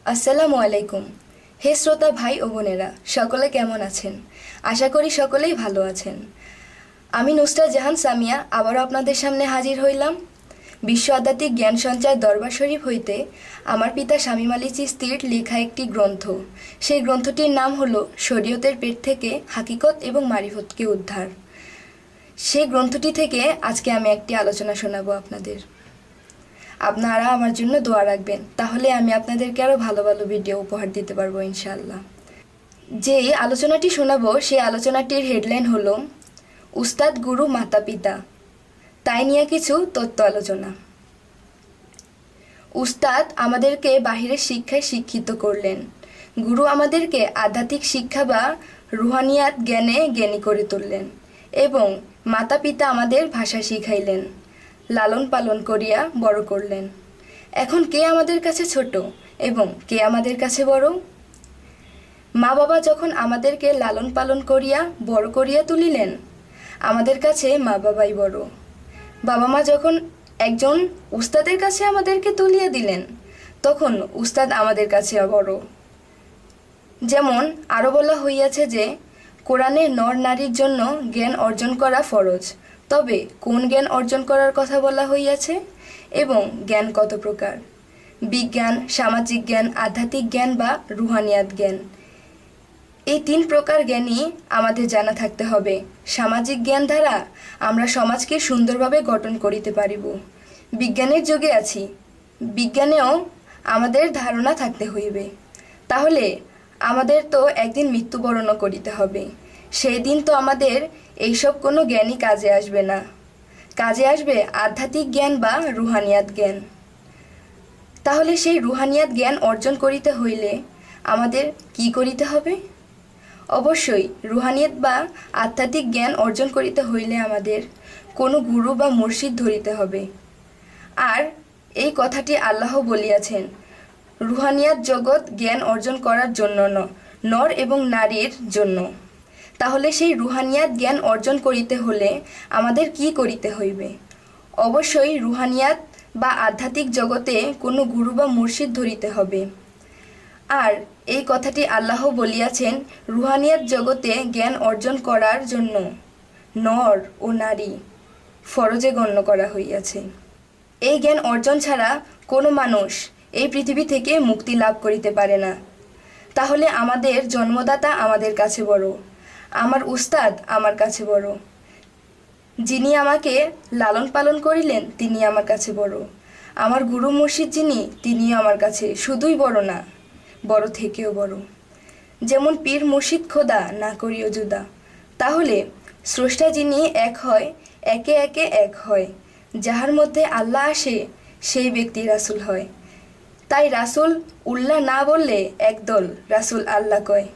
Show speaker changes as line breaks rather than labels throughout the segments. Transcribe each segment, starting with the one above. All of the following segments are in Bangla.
আসসালামু আলাইকুম। হে শ্রোতা ভাই ও বোনেরা, সকলে কেমন আছেন? আশা করি সকলেই ভালো আছেন। আমি নুসরাত জাহান সামিয়া আবারও আপনাদের সামনে হাজির হইলাম। বিশ্ব আধ্যাত্মিক জ্ঞান সঞ্চার দরবার শরীফ হইতে আমার পিতা শামীম আলী চিশতির লেখা একটি গ্রন্থ। সেই গ্রন্থটির নাম হলো শরীয়তের পেট থেকে হাকিকত এবং মারিফতকে উদ্ধার। সেই গ্রন্থটি থেকে আজকে আমি একটি আলোচনা শোনাবো আপনাদের। আপনারা আমার জন্য দোয়া রাখবেন, তাহলে আমি আপনাদেরকে আরও ভালো ভালো ভিডিও উপহার দিতে পারবো ইনশাআল্লাহ। যে আলোচনাটি শোনাবো সেই আলোচনাটির হেডলাইন হলো উস্তাদ, গুরু, মাতা পিতা, তাই নিয়ে কিছু তত্ত্ব আলোচনা। উস্তাদ আমাদেরকে বাহিরের শিক্ষায় শিক্ষিত করলেন, গুরু আমাদেরকে আধ্যাত্মিক শিক্ষা বা রুহানিয়াত জ্ঞানে জ্ঞানী করে তুললেন, এবং মাতা পিতা আমাদের ভাষা শিখাইলেন, লালন পালন করিয়া বড় করলেন। এখন কে আমাদের কাছে ছোট এবং কে আমাদের কাছে বড়? মা বাবা যখন আমাদেরকে লালন পালন করিয়া বড় করিয়া তুলিলেন, আমাদের কাছে মা বাবাই বড়। বাবা মা যখন একজন উস্তাদের কাছে আমাদেরকে তুলিয়া দিলেন, তখন উস্তাদ আমাদের কাছে বড়। যেমন আরও বলা হইয়াছে যে কোরআনে নর নারীর জন্য জ্ঞান অর্জন করা ফরজ। তবে কোন জ্ঞান অর্জন করার কথা বলা হইয়াছে এবং জ্ঞান কত প্রকার? বিজ্ঞান, সামাজিক জ্ঞান, আধ্যাত্মিক জ্ঞান বা রুহানিয়াত জ্ঞান, এই 3 প্রকার জ্ঞানই আমাদের জানা থাকতে হবে। সামাজিক জ্ঞান দ্বারা আমরা সমাজকে সুন্দরভাবে গঠন করিতে পারিব। বিজ্ঞানের যুগে আছি, বিজ্ঞানেও আমাদের ধারণা থাকতে হইবে। তাহলে আমাদের তো একদিন মৃত্যুবরণও করিতে হবে। সেই দিন তো আমাদের এইসব কোনো জ্ঞানই কাজে আসবে না। কাজে আসবে আধ্যাত্মিক জ্ঞান বা রুহানিয়াত জ্ঞান। তাহলে সেই রুহানিয়াত জ্ঞান অর্জন করিতে হইলে আমাদের কি করিতে হবে? অবশ্যই রুহানিয়াত বা আধ্যাত্মিক জ্ঞান অর্জন করিতে হইলে আমাদের কোনো গুরু বা মুর্শিদ ধরিতে হবে। আর এই কথাটি আল্লাহ বলিয়াছেন, রুহানিয়াত জগৎ জ্ঞান অর্জন করার জন্য নর এবং নারীর জন্য। তাহলে সেই রুহানিয়াত জ্ঞান অর্জন করিতে হলে আমাদের কি করিতে হইবে? অবশ্যই রুহানিয়াত বা আধ্যাত্মিক জগতে কোনো গুরু বা মুর্শিদ ধরিতে হবে। আর এই কথাটি আল্লাহ বলিয়াছেন, রুহানিয়াত জগতে জ্ঞান অর্জন করার জন্য নর ও নারী ফরজে গণ্য করা হইয়াছে। এই জ্ঞান অর্জন ছাড়া কোনো মানুষ এই পৃথিবী থেকে মুক্তি লাভ করিতে পারে না। তাহলে আমাদের জন্মদাতা আমাদের কাছে বড়, আমার উস্তাদ আমার কাছে বড়, যিনি আমাকে লালন পালন করিলেন তিনি আমার কাছে বড়, আমার গুরু মুর্শিদ যিনি তিনিও আমার কাছে শুধুই বড় না, বড় থেকেও বড়। যেমন পীর মুর্শিদ খোদা না করিও জুদা। তাহলে স্রষ্টা যিনি এক হয়, একে একে এক হয়। যাহার মধ্যে আল্লাহ আসে সেই ব্যক্তি রাসূল হয়। তাই রাসূল উল্লাহ না বললে একদল, রাসূল আল্লাহ কয়।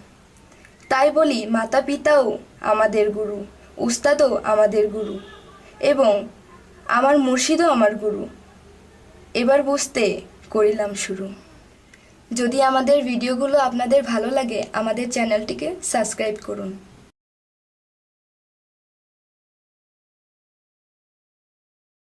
তাই বলি মাতা পিতাও আমাদের গুরু, উস্তাদও আমাদের গুরু, এবং আমার মুর্শিদও আমার গুরু। এবার বুঝতে করিলাম শুরু। যদি আমাদের ভিডিওগুলো আপনাদের ভালো লাগে, আমাদের চ্যানেলটিকে সাবস্ক্রাইব করুন।